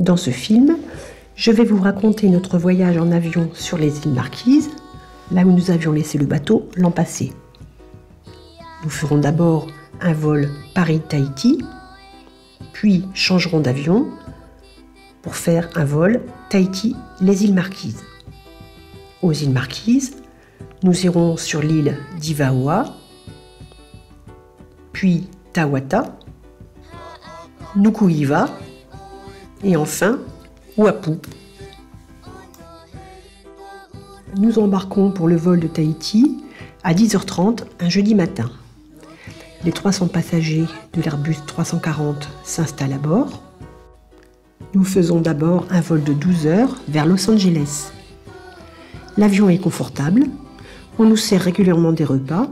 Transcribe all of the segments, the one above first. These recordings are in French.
Dans ce film, je vais vous raconter notre voyage en avion sur les îles Marquises, là où nous avions laissé le bateau l'an passé. Nous ferons d'abord un vol Paris-Tahiti, puis changerons d'avion pour faire un vol Tahiti-les îles Marquises. Aux îles Marquises, nous irons sur l'île d'Ivaoa, puis Tawata, Nuku'iva et enfin Oahu. Nous embarquons pour le vol de Tahiti à 10h30 un jeudi matin. Les 300 passagers de l'Airbus 340 s'installent à bord. Nous faisons d'abord un vol de 12 heures vers Los Angeles. L'avion est confortable, on nous sert régulièrement des repas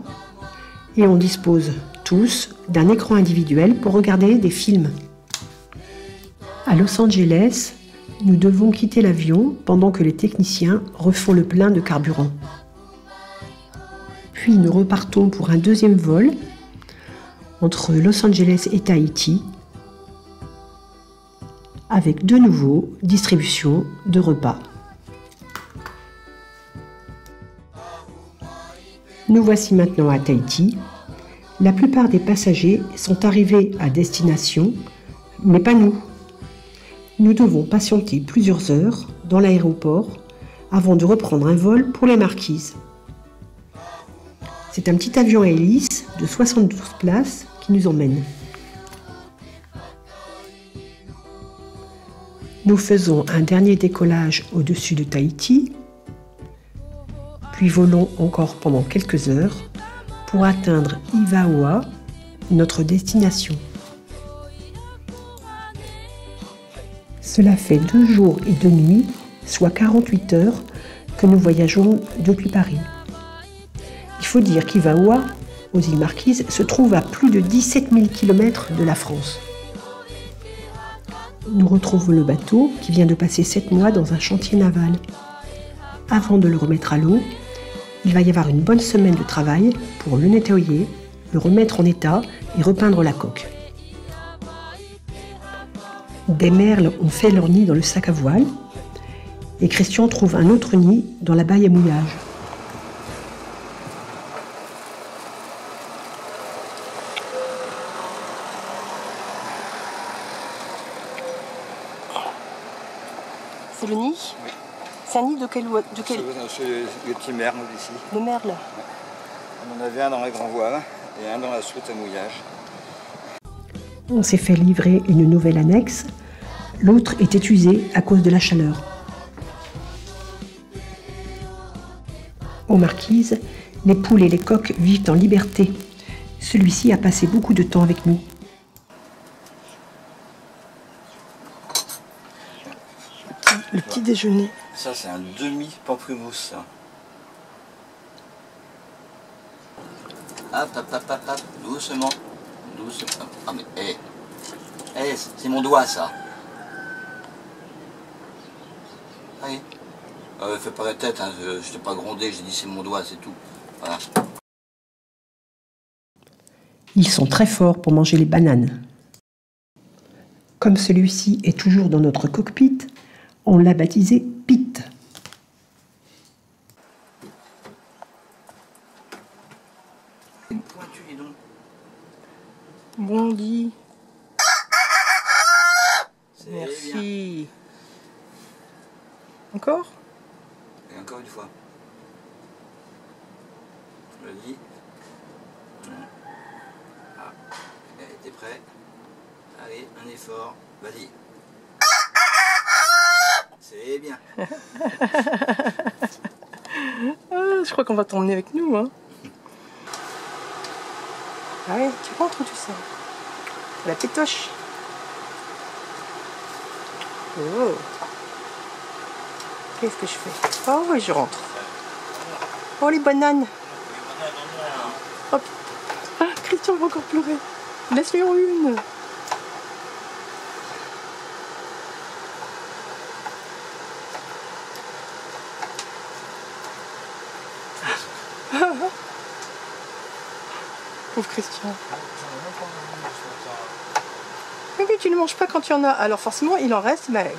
et on dispose tous d'un écran individuel pour regarder des films. À Los Angeles, nous devons quitter l'avion pendant que les techniciens refont le plein de carburant. Puis nous repartons pour un deuxième vol entre Los Angeles et Tahiti, avec de nouveau distribution de repas. Nous voici maintenant à Tahiti. La plupart des passagers sont arrivés à destination, mais pas nous. Nous devons patienter plusieurs heures dans l'aéroport avant de reprendre un vol pour les Marquises. C'est un petit avion à hélice de 72 places qui nous emmène. Nous faisons un dernier décollage au-dessus de Tahiti, puis volons encore pendant quelques heures pour atteindre Ivaoa, notre destination. Cela fait 2 jours et 2 nuits, soit 48 heures, que nous voyageons depuis Paris. Il faut dire qu'Ivaoa, aux îles Marquises, se trouve à plus de 17 000 km de la France. Nous retrouvons le bateau qui vient de passer 7 mois dans un chantier naval. Avant de le remettre à l'eau, il va y avoir une bonne semaine de travail pour le nettoyer, le remettre en état et repeindre la coque. Des merles ont fait leur nid dans le sac à voile et Christian trouve un autre nid dans la baille à mouillage. C'est le nid? Oui. C'est un nid de quel... C'est le petit merle ici. Le merle? Ouais. On en avait un dans la grand voile et un dans la soute à mouillage. On s'est fait livrer une nouvelle annexe. L'autre est épuisée à cause de la chaleur. Aux Marquises, les poules et les coqs vivent en liberté. Celui-ci a passé beaucoup de temps avec nous. Le petit déjeuner. Ça, c'est un demi-pamplemousse. Hop, hop, hop, hop, hop, doucement. Doucement. Ah, mais, c'est mon doigt, ça. Allez. Fais pas la tête, hein, je t'ai pas grondé, j'ai dit c'est mon doigt, c'est tout. Voilà. Ils sont très forts pour manger les bananes. Comme celui-ci est toujours dans notre cockpit, on l'a baptisé Pete. Pointu, dis donc. Bon dit. Merci. Bien. Encore? Et encore une fois. Vas-y. Ah, t'es prêt? Allez, un effort. Vas-y. C'est bien. Je crois qu'on va t'emmener avec nous. Hein. Allez, tu rentres ou tu sors? La pétoche. Oh. Qu'est-ce que je fais? Oh oui, je rentre. Oh les bananes. Hop. Ah, Christian va encore pleurer. Laisse-lui en une. Pauvre Christian. Mais tu ne les manges pas quand il y en a. Alors forcément, il en reste, mais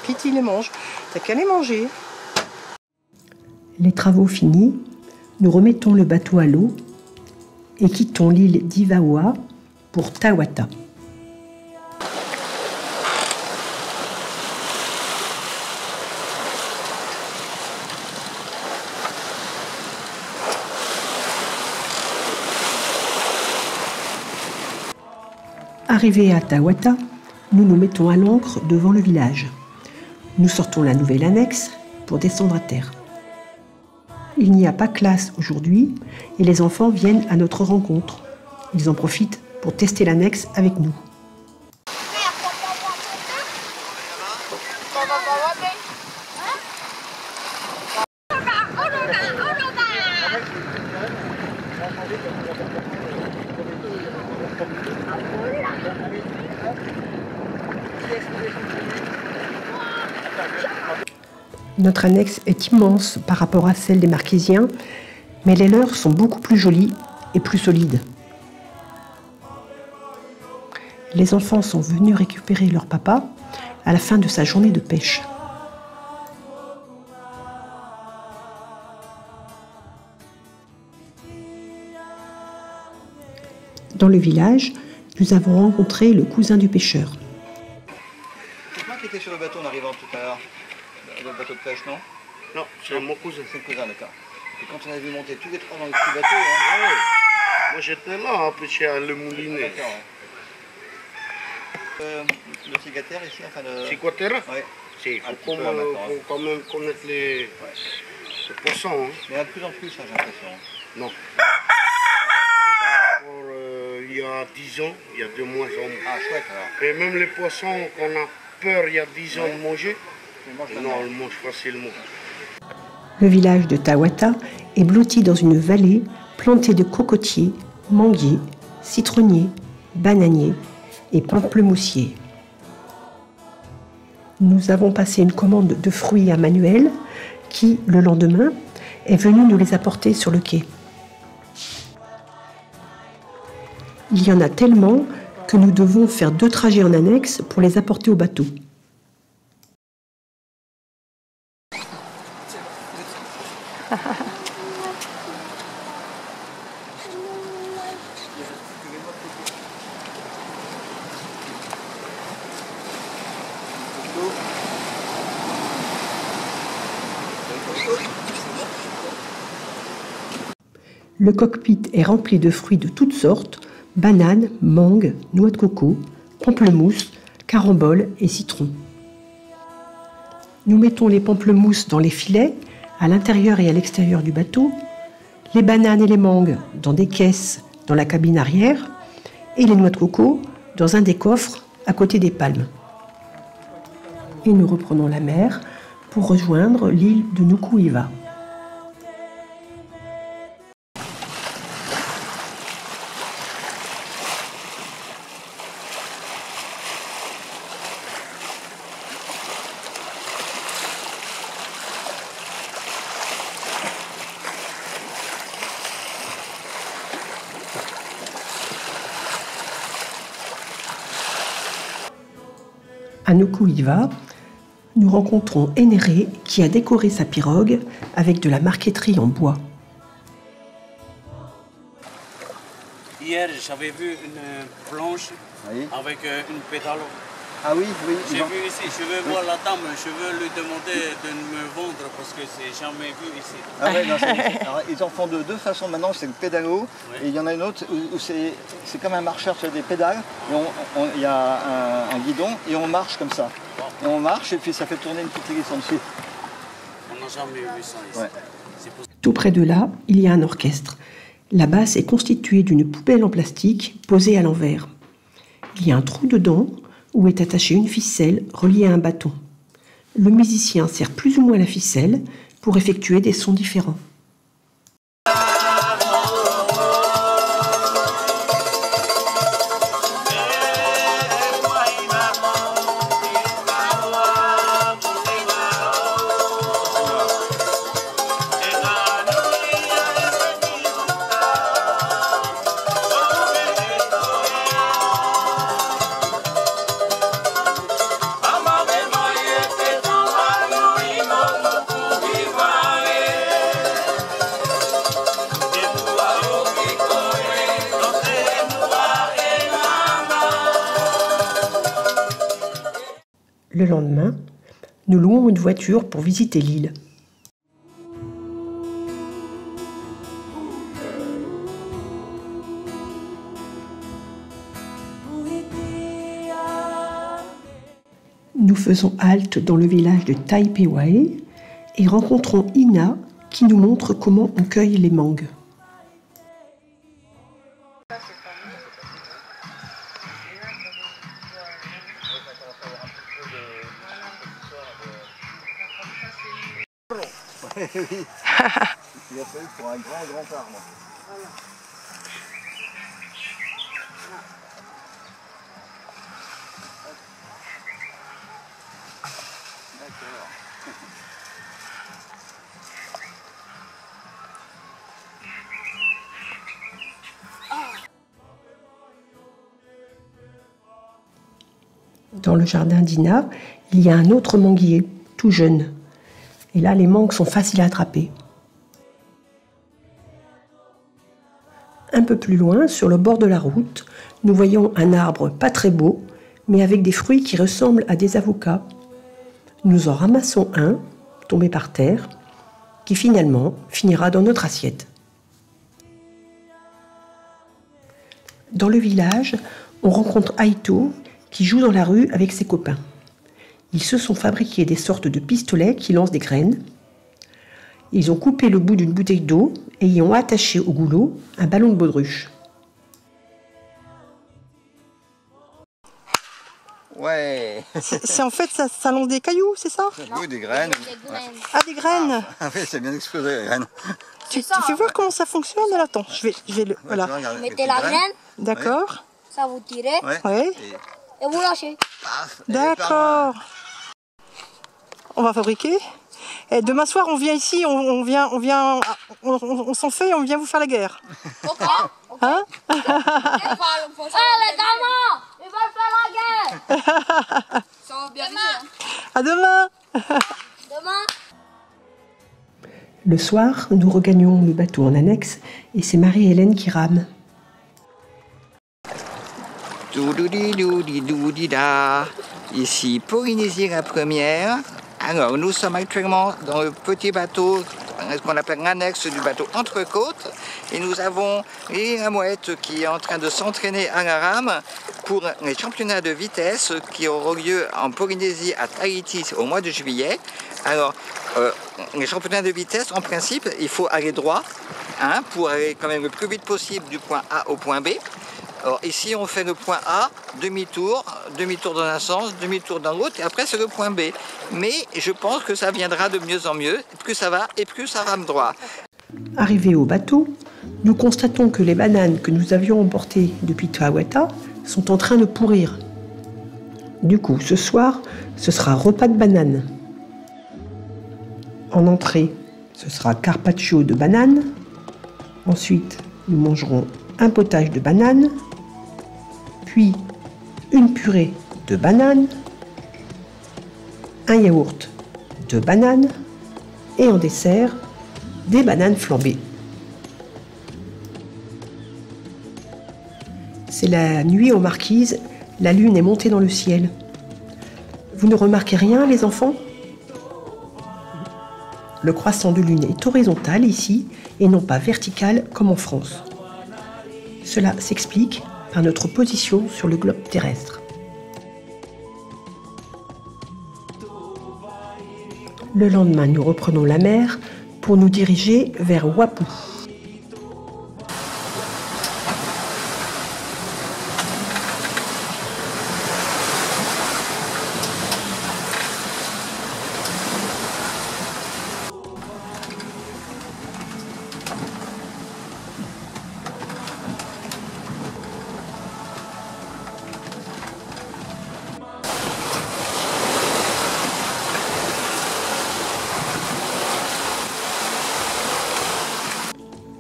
Kitty les mange. T'as qu'à les manger. Les travaux finis, nous remettons le bateau à l'eau et quittons l'île d'Ivaoa pour Tawata. Arrivés à Tawata, nous nous mettons à l'ancre devant le village. Nous sortons la nouvelle annexe pour descendre à terre. Il n'y a pas classe aujourd'hui et les enfants viennent à notre rencontre. Ils en profitent pour tester l'annexe avec nous. Notre annexe est immense par rapport à celle des Marquésiens, mais les leurs sont beaucoup plus jolies et plus solides. Les enfants sont venus récupérer leur papa à la fin de sa journée de pêche. Dans le village, nous avons rencontré le cousin du pêcheur. C'est moi qui étais sur le bateau en arrivant tout à l'heure. Le bateau de pêche, non? Non, c'est mon cousin. C'est le cousin, d'accord. Et quand on a vu monter tous les trois dans le petit bateau, hein, Ouais. Moi j'étais là, après chez le moulinet. d'accord. Le cigataire ici, enfin le... C'est quoi terre? Ouais. Il Un faut petit peu, maintenant. quand même connaître les poissons. Hein. Mais il y en a de plus en plus, hein, j'ai l'impression. Non. Il y a 10 ans, il y a de moins en moins. Ah, chouette alors. Et même les poissons qu'on a peur il y a 10 ans Ouais. de manger, Tu le manges non, maintenant. on le mange facilement. Le village de Tawata est blotti dans une vallée plantée de cocotiers, manguiers, citronniers, bananiers et pamplemoussiers. Nous avons passé une commande de fruits à Manuel qui, le lendemain, est venu nous les apporter sur le quai. Il y en a tellement que nous devons faire 2 trajets en annexe pour les apporter au bateau. Le cockpit est rempli de fruits de toutes sortes, bananes, mangues, noix de coco, pamplemousse, caramboles et citrons. Nous mettons les pamplemousses dans les filets, à l'intérieur et à l'extérieur du bateau, les bananes et les mangues dans des caisses dans la cabine arrière et les noix de coco dans un des coffres à côté des palmes. Et nous reprenons la mer pour rejoindre l'île de Nuku'iva. À Nuku'iva, nous rencontrons Énéré qui a décoré sa pirogue avec de la marqueterie en bois. Hier, j'avais vu une planche Oui. avec une pédale. Ah oui, oui. J'ai vu ici, je vais voir la dame, je veux lui demander de me vendre parce que c'est jamais vu ici. Ah ouais, non, alors, ils en font de 2 façons maintenant, c'est le pédalo, Ouais. et il y en a une autre où c'est comme un marcheur sur des pédales, et il y a un guidon, et on marche comme ça. Et on marche, et puis ça fait tourner une petite hélice en dessous. On n'a jamais vu ça ici. Ouais. C'est pour- Tout près de là, il y a un orchestre. La basse est constituée d'une poubelle en plastique posée à l'envers. Il y a un trou dedans où est attachée une ficelle reliée à un bâton. Le musicien serre plus ou moins la ficelle pour effectuer des sons différents. Le lendemain, nous louons une voiture pour visiter l'île. Nous faisons halte dans le village de Taipei et rencontrons Ina qui nous montre comment on cueille les mangues. Oui, il a fallu pour un grand arbre. Voilà. D'accord. Dans le jardin d'Ina, il y a un autre manguier, tout jeune. Et là, les mangues sont faciles à attraper. Un peu plus loin, sur le bord de la route, nous voyons un arbre pas très beau, mais avec des fruits qui ressemblent à des avocats. Nous en ramassons un, tombé par terre, qui finalement finira dans notre assiette. Dans le village, on rencontre Aito qui joue dans la rue avec ses copains. Ils se sont fabriqués des sortes de pistolets qui lancent des graines. Ils ont coupé le bout d'une bouteille d'eau et y ont attaché au goulot un ballon de baudruche. Ouais. C'est en fait, ça lance des cailloux, c'est ça? Oui, des graines. Ah, des graines. Ah oui, c'est bien explosé, les graines. Tu fais voir comment ça fonctionne? Alors, attends, je vais le... Voilà. Vous mettez la graine, D'accord. ça vous tirez Ouais. et vous lâchez. D'accord. On va fabriquer. Et demain soir, on vient ici, on s'en fait et on vient vous faire la guerre. Pourquoi? Hein? Ah, les gamins, ils veulent faire la guerre. Ça va bien demain. À demain. Demain. Le soir, nous regagnons le bateau en annexe et c'est Marie-Hélène qui rame. Ici Polynésie la première. Alors nous sommes actuellement dans le petit bateau, ce qu'on appelle l'annexe du bateau Entre-Côtes, et nous avons la mouette qui est en train de s'entraîner à la rame pour les championnats de vitesse qui auront lieu en Polynésie à Tahiti au mois de juillet. Alors les championnats de vitesse, en principe, il faut aller droit pour aller quand même le plus vite possible du point A au point B. Alors ici on fait le point A, demi-tour dans un sens, demi-tour dans l'autre, et après c'est le point B. Mais je pense que ça viendra de mieux en mieux, plus ça va et plus ça rame droit. Arrivés au bateau, nous constatons que les bananes que nous avions emportées depuis Tawata sont en train de pourrir. Du coup, ce soir, ce sera repas de bananes. En entrée, ce sera carpaccio de bananes. Ensuite, nous mangerons un potage de bananes, puis une purée de bananes, un yaourt de bananes et en dessert, des bananes flambées. C'est la nuit aux Marquises, la lune est montée dans le ciel. Vous ne remarquez rien, les enfants? Le croissant de lune est horizontal ici et non pas vertical comme en France. Cela s'explique par notre position sur le globe terrestre. Le lendemain, nous reprenons la mer pour nous diriger vers Wapou.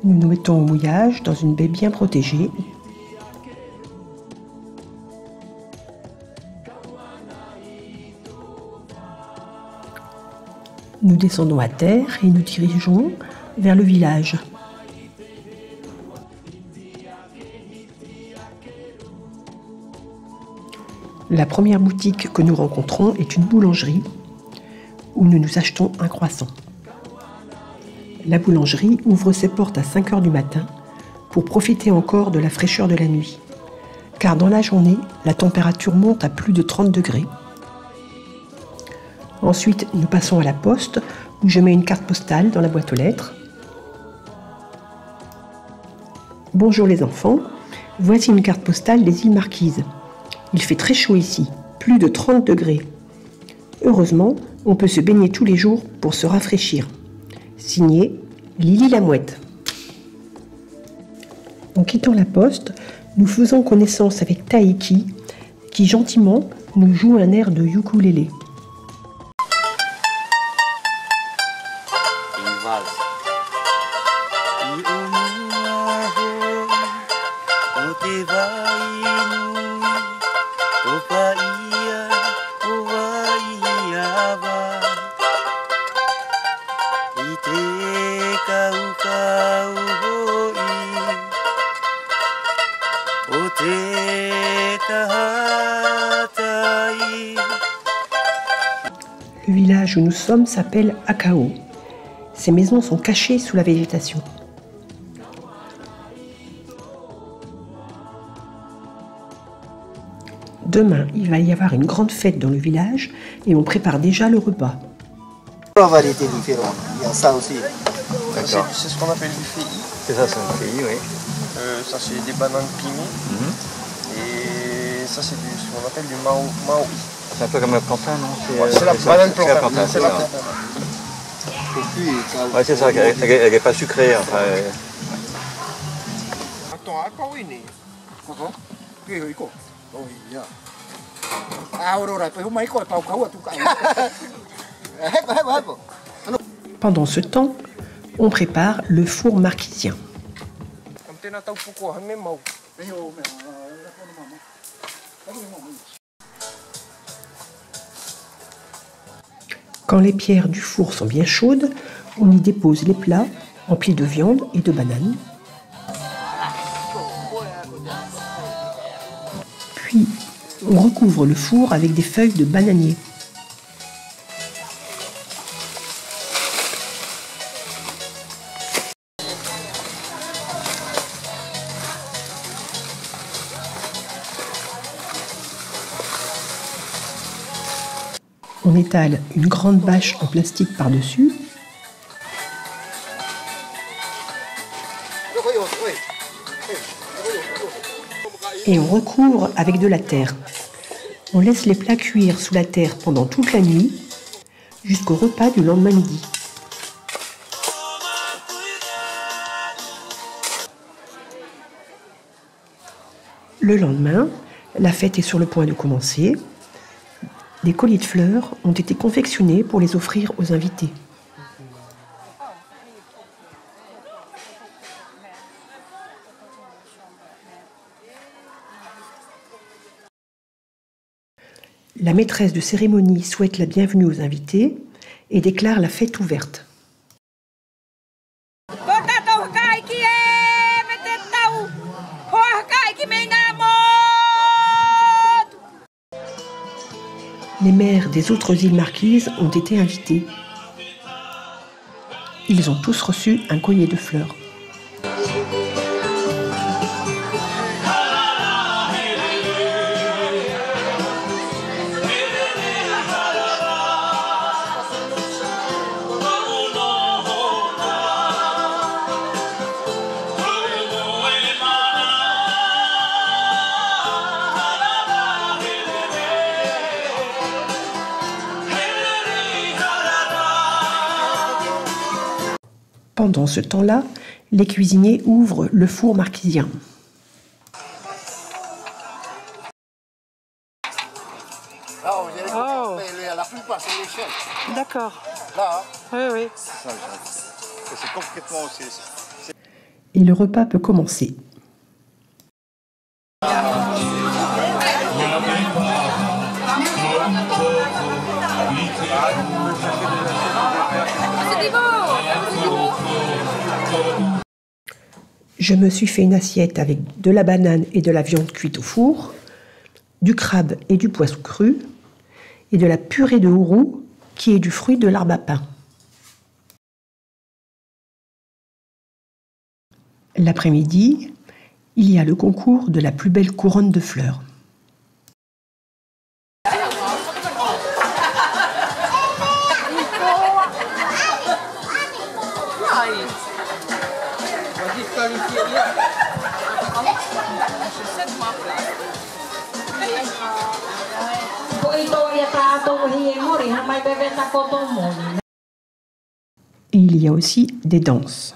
Nous nous mettons au mouillage dans une baie bien protégée. Nous descendons à terre et nous dirigeons vers le village. La première boutique que nous rencontrons est une boulangerie où nous nous achetons un croissant. La boulangerie ouvre ses portes à 5 h du matin pour profiter encore de la fraîcheur de la nuit. Car dans la journée, la température monte à plus de 30 degrés. Ensuite, nous passons à la poste où je mets une carte postale dans la boîte aux lettres. Bonjour les enfants, voici une carte postale des îles Marquises. Il fait très chaud ici, plus de 30 degrés. Heureusement, on peut se baigner tous les jours pour se rafraîchir. Signé Lily la Mouette. En quittant la poste, nous faisons connaissance avec Taiki, qui gentiment nous joue un air de ukulélé. Le village où nous sommes s'appelle Akao. Ces maisons sont cachées sous la végétation. Demain, il va y avoir une grande fête dans le village et on prépare déjà le repas. Trois variétés différentes. Il y a ça aussi. C'est ce qu'on appelle du fei. C'est ça, c'est un pays, oui. Ça, c'est des bananes pimées. Et ça, c'est ce qu'on appelle du maoi. C'est un peu comme le plantain, non? C'est la banane plantain. C'est la plantain. Ouais, c'est ça, elle n'est pas sucrée. Enfin, Pendant ce temps, on prépare le four marquisien. Quand les pierres du four sont bien chaudes, on y dépose les plats remplis de viande et de bananes. Puis, on recouvre le four avec des feuilles de bananier. On étale une grande bâche en plastique par-dessus. Et on recouvre avec de la terre. On laisse les plats cuire sous la terre pendant toute la nuit, jusqu'au repas du lendemain midi. Le lendemain, la fête est sur le point de commencer. Des colis de fleurs ont été confectionnés pour les offrir aux invités. La maîtresse de cérémonie souhaite la bienvenue aux invités et déclare la fête ouverte. Les maires des autres îles Marquises ont été invités. Ils ont tous reçu un collier de fleurs. Pendant ce temps-là, les cuisiniers ouvrent le four marquisien. Oh. D'accord. Oui, oui. C'est complètement aussi. Et le repas peut commencer. Je me suis fait une assiette avec de la banane et de la viande cuite au four, du crabe et du poisson cru, et de la purée de hourou, qui est du fruit de l'arbre à pain. L'après-midi, il y a le concours de la plus belle couronne de fleurs. Et il y a aussi des danses.